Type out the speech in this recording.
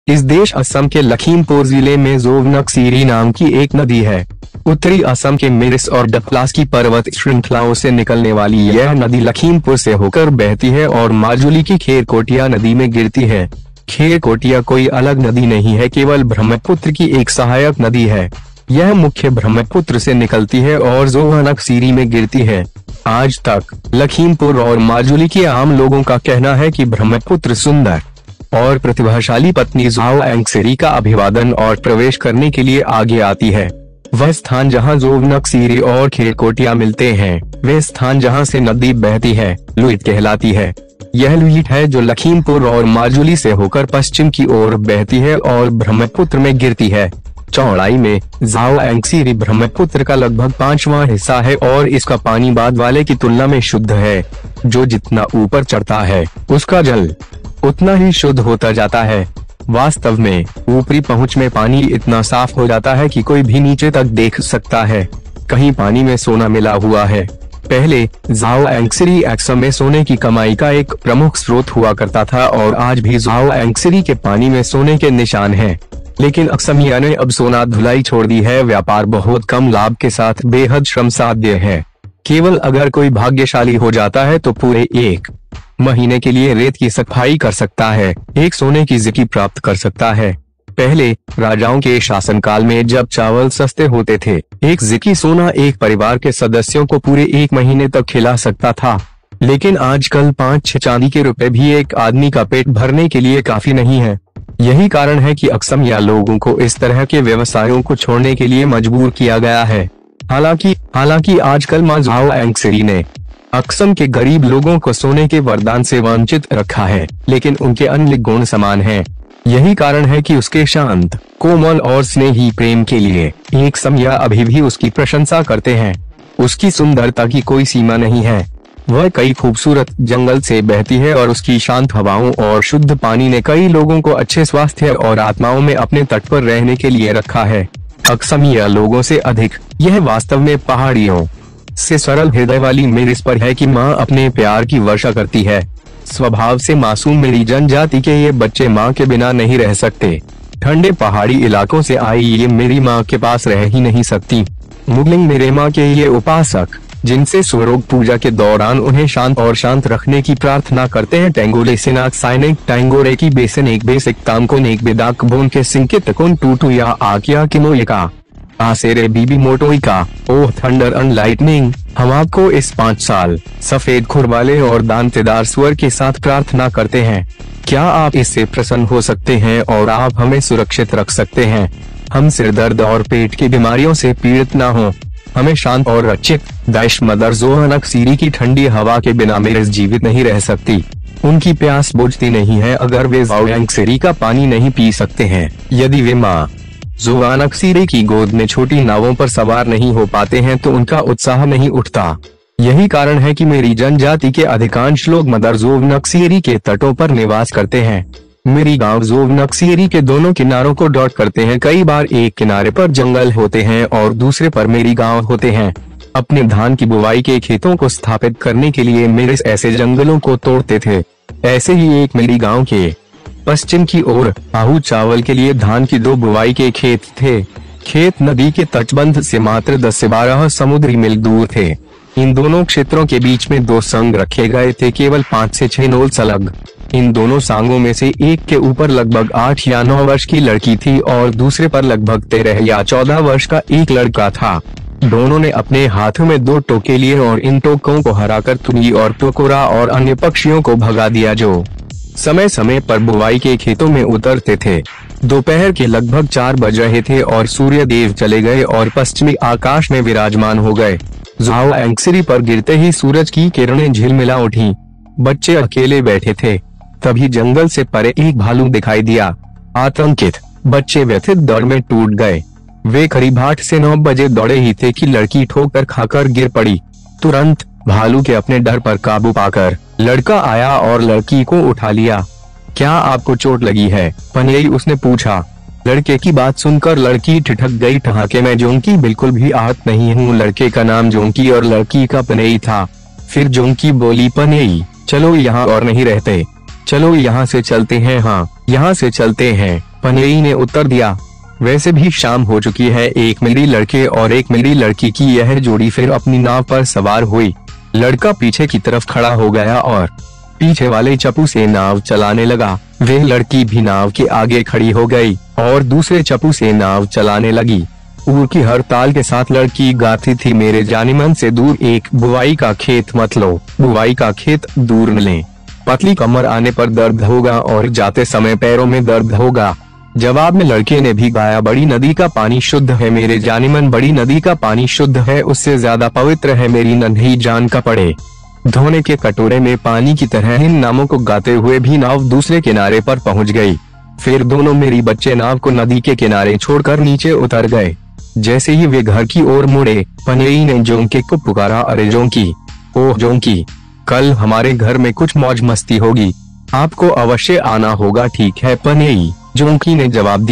इस देश असम के लखीमपुर जिले में जोवनकसिरी नाम की एक नदी है। उत्तरी असम के मिरिस और डफलास की पर्वत श्रृंखलाओं से निकलने वाली यह नदी लखीमपुर से होकर बहती है और माजुली की खेरकोटिया नदी में गिरती है। खेरकोटिया कोई अलग नदी नहीं है, केवल ब्रह्मपुत्र की एक सहायक नदी है। यह मुख्य ब्रह्मपुत्र से निकलती है और जोवनकसिरी में गिरती है। आज तक लखीमपुर और माजुली के आम लोगों का कहना है कि ब्रह्मपुत्र सुंदर और प्रतिभाशाली पत्नी जोवनकसिरी का अभिवादन और प्रवेश करने के लिए आगे आती है। वह स्थान जहां जोवनकसिरी और खेरकोटिया मिलते हैं, वे स्थान जहां से नदी बहती है, लुइट कहलाती है। यह लुइट है जो लखीमपुर और माजुली से होकर पश्चिम की ओर बहती है और ब्रह्मपुत्र में गिरती है। चौड़ाई में जोवनकसिरी ब्रह्मपुत्र का लगभग 5वां हिस्सा है और इसका पानी बाद वाले की तुलना में शुद्ध है। जो जितना ऊपर चढ़ता है, उसका जल उतना ही शुद्ध होता जाता है। वास्तव में ऊपरी पहुंच में पानी इतना साफ हो जाता है कि कोई भी नीचे तक देख सकता है। कहीं पानी में सोना मिला हुआ है। पहले जोवनकसिरी असम में सोने की कमाई का एक प्रमुख स्रोत हुआ करता था और आज भी जोवनकसिरी के पानी में सोने के निशान हैं। लेकिन असमिया ने अब सोना धुलाई छोड़ दी है। व्यापार बहुत कम लाभ के साथ बेहद श्रमसाध्य है। केवल अगर कोई भाग्यशाली हो जाता है तो पूरे 1 महीने के लिए रेत की सफाई कर सकता है, एक सोने की जिकी प्राप्त कर सकता है। पहले राजाओं के शासनकाल में जब चावल सस्ते होते थे, एक जिकी सोना एक परिवार के सदस्यों को पूरे 1 महीने तक खिला सकता था। लेकिन आजकल 5-6 चांदी के रुपए भी एक आदमी का पेट भरने के लिए काफी नहीं है। यही कारण है कि असमिया लोगों को इस तरह के व्यवसायों को छोड़ने के लिए मजबूर किया गया है। हालांकि आजकल मां जोवनकसिरी ने असम के गरीब लोगों को सोने के वरदान से वंचित रखा है, लेकिन उनके अन्य गुण समान हैं। यही कारण है कि उसके शांत, कोमल और स्नेही प्रेम के लिए एक असमिया अभी भी उसकी प्रशंसा करते हैं। उसकी सुंदरता की कोई सीमा नहीं है। वह कई खूबसूरत जंगल से बहती है और उसकी शांत हवाओं और शुद्ध पानी ने कई लोगों को अच्छे स्वास्थ्य और आत्माओं में अपने तट पर रहने के लिए रखा है। असमिया लोगों से अधिक यह वास्तव में पहाड़ियों से सरल हृदय वाली मिरिस पर है कि माँ अपने प्यार की वर्षा करती है। स्वभाव से मासूम मेरी जनजाति के ये बच्चे माँ के बिना नहीं रह सकते। ठंडे पहाड़ी इलाकों से आई ये मेरी माँ के पास रह ही नहीं सकती। मुगलिंग मेरे माँ के ये उपासक, जिनसे स्वरोग पूजा के दौरान उन्हें शांत रखने की प्रार्थना करते हैं। टेंगोले सिनाक साइनिक टैंगोरे की बेसन एक बेसिक तामकोन एक बेदाक बोन के सिंकित कोन टूटू या आकिया किमोयका आसेरे बीबी मोटोइका ओह थंडर एंड लाइटनिंग। हम आपको इस 5 साल सफेद खुर वाले और दांतेदार स्वर के साथ प्रार्थना करते हैं। क्या आप इससे प्रसन्न हो सकते हैं और आप हमें सुरक्षित रख सकते हैं? हम सिर दर्द और पेट की बीमारियों से पीड़ित न हो। हमें शांत और रक्षित। दैश मदर जोवनकसिरी की ठंडी हवा के बिना मिरिस जीवित नहीं रह सकती। उनकी प्यास बुझती नहीं है अगर वे जोवनकसिरी का पानी नहीं पी सकते हैं। यदि वे माँ जोवनकसिरी की गोद में छोटी नावों पर सवार नहीं हो पाते हैं तो उनका उत्साह नहीं उठता। यही कारण है कि मेरी जनजाति के अधिकांश लोग मदर जोवनकसिरी के तटों पर निवास करते हैं। मेरी गांव जोवनकसिरी के दोनों किनारों को डॉट करते हैं। कई बार एक किनारे पर जंगल होते हैं और दूसरे पर मेरी गांव होते हैं। अपने धान की बुवाई के खेतों को स्थापित करने के लिए मिरिस ऐसे जंगलों को तोड़ते थे। ऐसे ही एक मेरी गांव के पश्चिम की ओर आहू चावल के लिए धान की 2 बुवाई के खेत थे। खेत नदी के तटबंध से मात्र 10 से 12 समुद्री मील दूर थे। इन दोनों क्षेत्रों के बीच में 2 संग रखे गए थे, केवल 5 से 6 नोल सलग। इन दोनों सांगों में से एक के ऊपर लगभग 8 या 9 वर्ष की लड़की थी और दूसरे पर लगभग 13 या 14 वर्ष का एक लड़का था। दोनों ने अपने हाथों में 2 टोके लिए और इन टोकों को हराकर तुनी और टोकोरा और अन्य पक्षियों को भगा दिया जो समय समय पर बुवाई के खेतों में उतरते थे। दोपहर के लगभग 4 बज रहे थे और सूर्य देव चले गए और पश्चिमी आकाश में विराजमान हो गए। जोवनकसिरी पर गिरते ही सूरज की किरणें झिलमिला उठी। बच्चे अकेले बैठे थे। तभी जंगल से परे एक भालू दिखाई दिया। आतंकित बच्चे व्यथित दौड़ में टूट गए। वे करीब 8 से 9 बजे दौड़े ही थे कि लड़की ठोकर खाकर गिर पड़ी। तुरंत भालू के अपने डर पर काबू पाकर लड़का आया और लड़की को उठा लिया। क्या आपको चोट लगी है, पनेई उसने पूछा। लड़के की बात सुनकर लड़की ठिठक गई। ठहाके में जोंकी बिल्कुल भी आहत नहीं हूँ। लड़के का नाम जोंकी और लड़की का पनेई था। फिर जोंकी बोली, पनेई चलो यहाँ और नहीं रहते, चलो यहाँ से चलते हैं। हाँ यहाँ से चलते हैं, पनेई ने उत्तर दिया, वैसे भी शाम हो चुकी है। एक मेरी लड़के और एक मेरी लड़की की यह जोड़ी फिर अपनी नाव पर सवार हुई। लड़का पीछे की तरफ खड़ा हो गया और पीछे वाले चप्पू से नाव चलाने लगा। वह लड़की भी नाव के आगे खड़ी हो गई और दूसरे चप्पू से नाव चलाने लगी। ऊर की हड़ताल के साथ लड़की गाती थी, मेरे जानेमन से दूर एक बुवाई का खेत मत लो, बुवाई का खेत दूर न लें। पतली कमर आने पर दर्द होगा और जाते समय पैरों में दर्द होगा। जवाब में लड़के ने भी गाया, बड़ी नदी का पानी शुद्ध है मेरे जानेमन, बड़ी नदी का पानी शुद्ध है, उससे ज्यादा पवित्र है मेरी नन्ही जान का पड़े। धोने के कटोरे में पानी की तरह इन नामों को गाते हुए भी नाव दूसरे किनारे पर पहुंच गई। फिर दोनों मेरी बच्चे नाव को नदी के किनारे छोड़कर नीचे उतर गए। जैसे ही वे घर की ओर मुड़े, पनेई ने जोंकी को पुकारा, अरे जोंकी, ओह जोंकी, कल हमारे घर में कुछ मौज मस्ती होगी, आपको अवश्य आना होगा, ठीक है पनेई, जोंकी ने जवाब दिया।